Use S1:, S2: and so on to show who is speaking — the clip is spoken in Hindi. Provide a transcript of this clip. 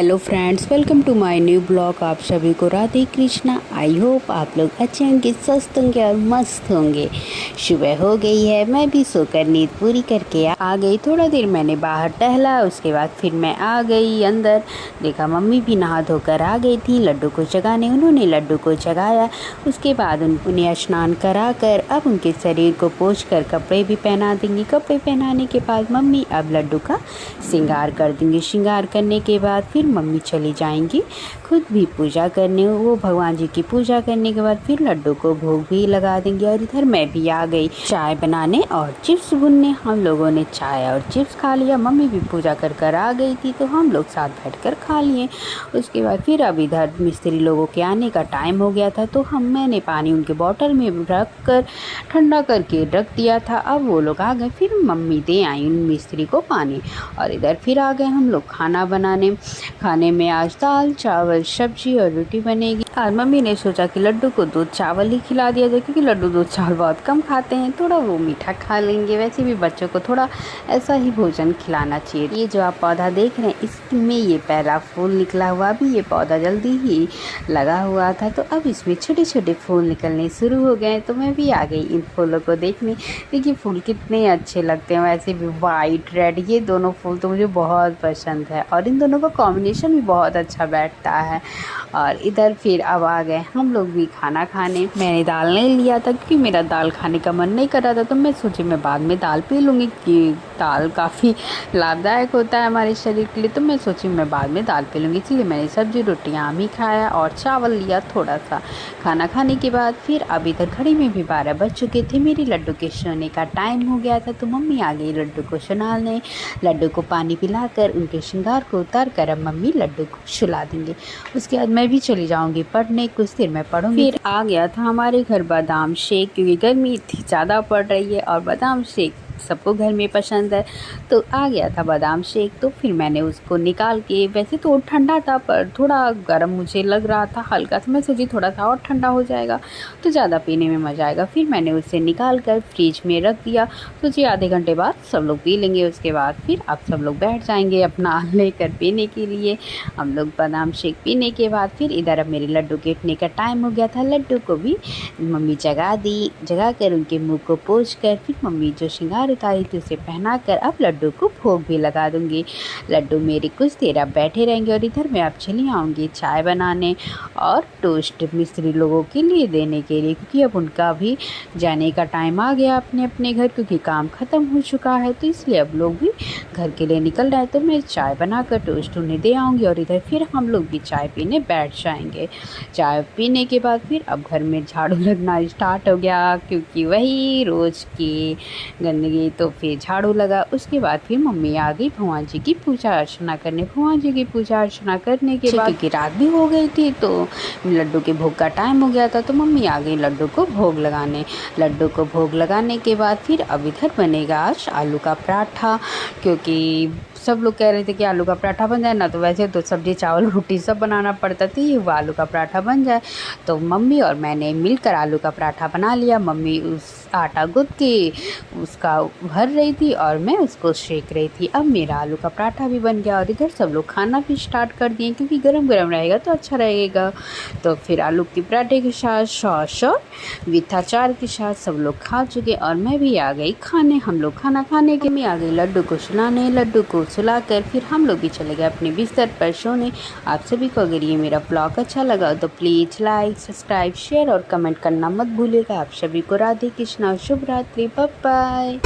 S1: Hello friends, welcome to my new blog. आप सभी को राधे कृष्णा। आई होप आप लोग अच्छे होंगे, स्वस्थ होंगे और मस्त होंगे। सुबह हो गई है, मैं भी सोकर नींद पूरी करके आ गई। थोड़ा देर मैंने बाहर टहला, उसके बाद फिर मैं आ गई अंदर। देखा मम्मी भी नहा धोकर आ गई थी लड्डू को जगाने। उन्होंने लड्डू को जगाया, उसके बाद उन्हें स्नान करा कर अब उनके शरीर को पोंछ कर कपड़े भी पहना देंगी। कपड़े पहनाने के बाद मम्मी अब लड्डू का श्रृंगार कर देंगी। श्रृंगार करने के बाद फिर मम्मी चली जाएंगी खुद भी पूजा करने। वो भगवान जी की पूजा करने के बाद फिर लड्डू को भोग भी लगा देंगे। और इधर मैं भी आ गई चाय बनाने और चिप्स भुनने। हम लोगों ने चाय और चिप्स खा लिया। मम्मी भी पूजा कर आ गई थी तो हम लोग साथ बैठकर खा लिए। उसके बाद फिर अब इधर मिस्त्री लोगों के आने का टाइम हो गया था तो मैंने पानी उनके बोतल में रख कर ठंडा करके रख दिया था। अब वो लोग आ गए, फिर मम्मी दे आई उन मिस्त्री को पानी। और इधर फिर आ गए हम लोग खाना बनाने। खाने में आज दाल चावल सब्जी और रोटी बनेगी। आज मम्मी ने सोचा कि लड्डू को दूध चावल ही खिला दिया जाए, क्योंकि लड्डू दूध चावल बहुत कम खाते हैं, थोड़ा वो मीठा खा लेंगे। वैसे भी बच्चों को थोड़ा ऐसा ही भोजन खिलाना चाहिए। ये जो आप पौधा देख रहे हैं, इसमें ये पहला फूल निकला हुआ। भी ये पौधा जल्दी ही लगा हुआ था तो अब इसमें छोटे छोटे फूल निकलने शुरू हो गए। तो मैं भी आ गई इन फूलों को देखने। देखिए फूल कितने अच्छे लगते हैं। वैसे भी वाइट रेड ये दोनों फूल तो मुझे बहुत पसंद है और इन दोनों का कॉम्बिनेशन भी बहुत अच्छा बैठता है। और इधर फिर अब आ गए हम लोग भी खाना खाने। मैंने दाल नहीं लिया था क्योंकि मेरा दाल खाने का मन नहीं कर रहा था, तो मैं सोची मैं बाद में दाल पी लूँगी कि दाल काफ़ी लाभदायक होता है हमारे शरीर के लिए। तो मैं सोची मैं बाद में दाल पी लूँगी, इसलिए मैंने सब्जी रोटी आम ही खाया और चावल लिया थोड़ा सा। खाना खाने के बाद फिर अब इधर घड़ी में भी 12 बज चुके थे। मेरी लड्डू के सोने का टाइम हो गया था तो मम्मी आ गई लड्डू को सुलाने। लड्डू को पानी पिलाकर उनके श्रृंगार को उतार कर अब मम्मी लड्डू को सुला देंगे। उसके बाद मैं भी चली जाऊंगी पढ़ने, कुछ देर में पढ़ूंगी। फिर आ गया था हमारे घर बादाम शेक, क्योंकि गर्मी इतनी ज़्यादा पड़ रही है और बादाम शेक सबको घर में पसंद है। तो आ गया था बादाम शेक, तो फिर मैंने उसको निकाल के, वैसे तो ठंडा था पर थोड़ा गर्म मुझे लग रहा था हल्का सा। मैं सोची थोड़ा सा और ठंडा हो जाएगा तो ज़्यादा पीने में मज़ा आएगा। फिर मैंने उसे निकाल कर फ्रिज में रख दिया। सोचिए आधे घंटे बाद सब लोग पी लेंगे। उसके बाद फिर अब सब लोग बैठ जाएंगे अपना लेकर पीने के लिए। हम लोग बादाम शेक पीने के बाद फिर इधर अब मेरे लड्डू के उठने का टाइम हो गया था। लड्डू को भी मम्मी जगा दी। जगा कर उनके मुँह को पोंछ कर फिर मम्मी जो श्रृंगार उतारी थी उसे पहना कर अब लड्डू को भोग भी लगा दूंगी। लड्डू मेरे कुछ देर अब बैठे रहेंगे और इधर मैं अब चली आऊँगी चाय बनाने और टोस्ट मिस्त्री लोगों के लिए देने के लिए, क्योंकि अब उनका भी जाने का टाइम आ गया अपने अपने घर, क्योंकि काम ख़त्म हो चुका है। तो इसलिए अब लोग भी घर के लिए निकल रहे हैं। तो मैं चाय बनाकर टोस्ट उन्हें दे आऊँगी और इधर फिर हम लोग भी चाय पीने बैठ जाएंगे। चाय पीने के बाद फिर अब घर में झाड़ू लगना स्टार्ट हो गया, क्योंकि वही रोज़ की गंदगी। तो फिर झाड़ू लगा। उसके बाद फिर मम्मी आ गई भगवान जी की पूजा अर्चना करने। भगवान जी की पूजा अर्चना करने के बाद क्योंकि रात भी हो गई थी तो लड्डू के भोग का टाइम हो गया था तो मम्मी आ गई लड्डू को भोग लगाने। लड्डू को भोग लगाने के बाद फिर अब इधर बनेगा आज आलू का पराठा, क्योंकि सब लोग कह रहे थे कि आलू का पराठा बन जाए ना, तो वैसे तो सब्जी चावल रोटी सब बनाना पड़ता था, ये वो आलू का पराठा बन जाए। तो मम्मी और मैंने मिलकर आलू का पराठा बना लिया। मम्मी उस आटा गूँथ के उसका भर रही थी और मैं उसको सेक रही थी। अब मेरा आलू का पराठा भी बन गया और इधर सब लोग खाना भी स्टार्ट कर दिए, क्योंकि गरम गरम रहेगा तो अच्छा रहेगा। तो फिर आलू के पराठे के साथ सॉस और विथ अचार के साथ सब लोग खा चुके और मैं भी आ गई खाने। हम लोग खाना खाने के में आ गई लड्डू को सुलाने। लड्डू को सुलाकर फिर हम लोग भी चले गए अपने बिस्तर पर सोने। आप सभी को अगर ये मेरा ब्लॉग अच्छा लगा तो प्लीज़ लाइक सब्सक्राइब शेयर और कमेंट करना मत भूलिएगा। आप सभी को राधे कृष्णा, शुभ रात्रि, बाय बाय।